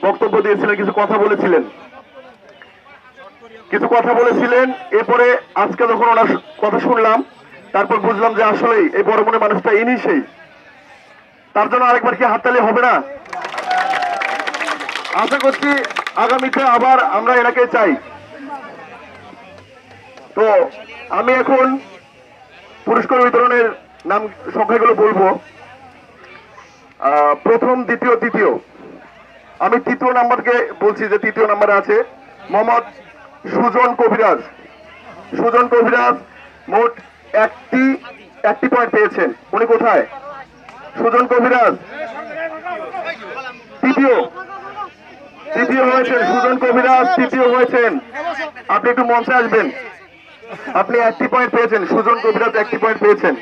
বক্তব্য দিয়েছিলেন, কিছু কথা বলেছিলেন। এরপরে আজকে যখন ওনার কথা শুনলাম, তারপর বুঝলাম যে আসলেই এই বড় মনের মানুষটা ইনি সেই। তার জন্য আরেকবার কি হাততালি হবে না? আশা করছি আগামীতে আবার আমরা এনাকে চাই। তো আমি এখন পুরস্কার বিতরণের নাম সংখ্যাগুলো বলবো। প্রথম, দ্বিতীয়, তৃতীয়। আমি তৃতীয় নাম্বারকে বলছি যে তৃতীয় নাম্বারে আছে মোহাম্মদ সুজন কবিরাজ। সুজন কবিরাজ মোট একটি পয়েন্ট পেয়েছেন। উনি কোথায়? সুজন কবিরাজ তৃতীয় হয়েছেন। সুজন কবিরাজ তৃতীয় হয়েছেন। আপনি একটু মঞ্চে আসবেন। আপনি একটি পয়েন্ট পেয়েছেন। সুজন কবিরাজ একটি পয়েন্ট পেয়েছেন।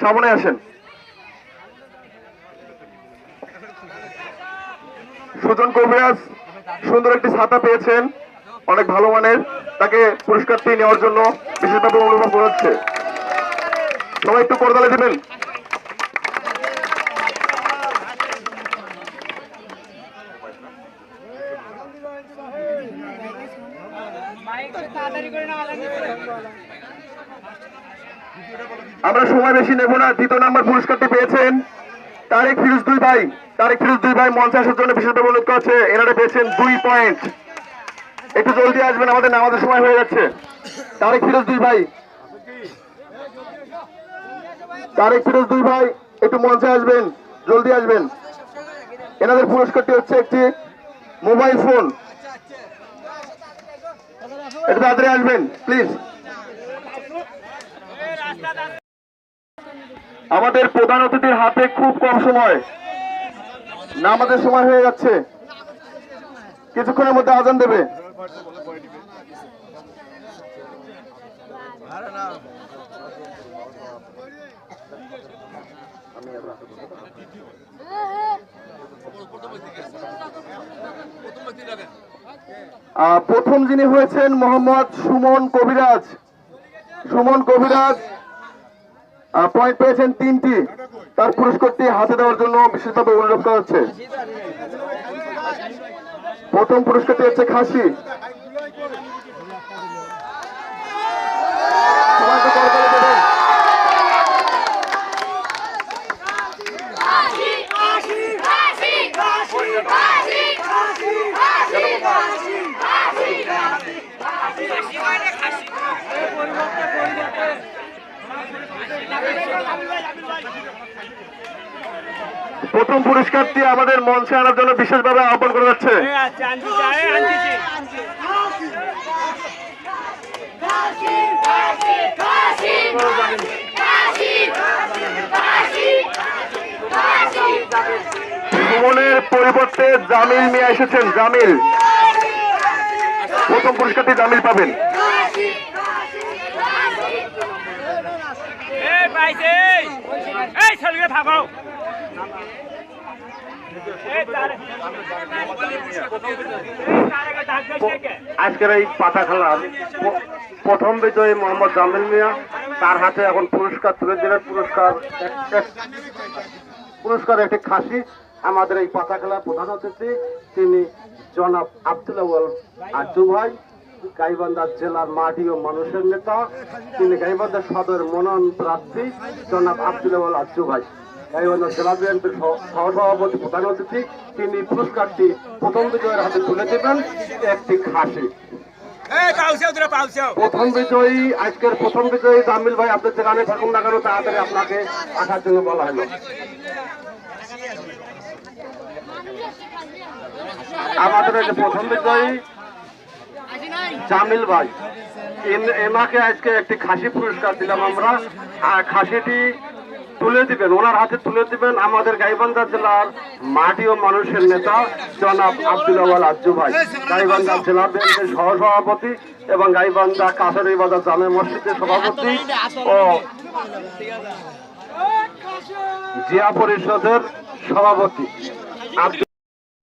সামনে আসেন। সুজন কবিরাজ সুন্দর একটি ছাতা পেয়েছেন, অনেক ভালো মানের। তাকে পুরস্কারটি নেওয়ার জন্য বিশেষভাবে অনুরোধ করা হচ্ছে। সবাই একটু করতালি দিবেন। আমরা সময় বেশি নেব না। দ্বিতীয় নাম্বার পুরস্কারটি পেয়েছেন তারেক ফিরোজ দুই ভাই। তারেক ফিরোজ দুই ভাই মঞ্চে আসার জন্য বিশেষভাবে অনুরোধ করছে। এনারা পেয়েছেন 2 পয়েন্ট। একটু জলদি আসবেন, আমাদের সময় হয়ে যাচ্ছে। তারেক ফিরোজ দুই ভাই, একটু মঞ্চে আসবেন, জলদি আসবেন। এনাদের পুরস্কারটি হচ্ছে একটি মোবাইল ফোন। একটু তাড়াতাড়ি আসবেন প্লিজ। আমাদের প্রধান অতিথির হাতে খুব কম সময়, নামাজের সময় হয়ে যাচ্ছে, কিছুক্ষণের মধ্যে আজান দেবে। প্রথম যিনি হয়েছেন মোহাম্মদ সুমন কবিরাজ। পয়েন্ট পেয়েছেন 3টি। তার পুরস্কারটি হাতে দেওয়ার জন্য বিশেষভাবে অনুরোধ করা হচ্ছে। প্রথম পুরস্কারটি হচ্ছে খাসি। প্রথম পুরস্কারটি আমাদের মঞ্চে আনার জন্য বিশেষভাবে আহ্বান করা যাচ্ছে। সুমনের পরিবর্তে জামিল মিয়া এসেছেন। জামিল, প্রথম পুরস্কারটি জামিল পাবেন। আজকের এই পাতা খেলার প্রথম বিজয়ী মোহাম্মদ জামিল মিয়া, তার হাতে এখন পুরস্কার তুলে দিলেন। পুরস্কার একটি খাসি। আমাদের এই পাতা খেলার প্রধান অতিথি তিনি জনাব আব্দুল আউয়াল আজ্জু ভাই, গাইবান্ধা জেলার মাটি ও মানুষের নেতা। তিনি গাইবান্ধা সদর মনোনয়ন প্রার্থী জনাব আব্দুল আউয়াল আজ্জু ভাই, গাইবান্ধা জেলা বিএনপির সহসভাপতি প্রধান অতিথি। তিনি পুরস্কারটি প্রথম বিজয়ের হাতে তুলে দেবেন, একটি খাসি। আজকের প্রথম বিজয়ী জামিল ভাই, আপনি যেখানে থাকুন না কেন তাড়াতাড়ি আপনাকে আসার জন্য বলা হলো। আমাদের প্রথম বিজয়ী জামিল ভাই, এনাকে আজকে একটি খাসি পুরস্কার দিলাম আমরা। আর খাসিটি তুলে দিবেন, ওনার হাতে তুলে দিবেন আমাদের গাইবান্ধা জেলার মাটি ও মানুষের নেতা জনাব আব্দুল আউয়াল আজ্জু ভাই, গাইবান্ধা জেলা বিএনপির সহসভাপতি এবং গাইবান্ধা কাছারি বাজার জামে মসজিদের সভাপতি ও জিয়া পরিষদের সভাপতি।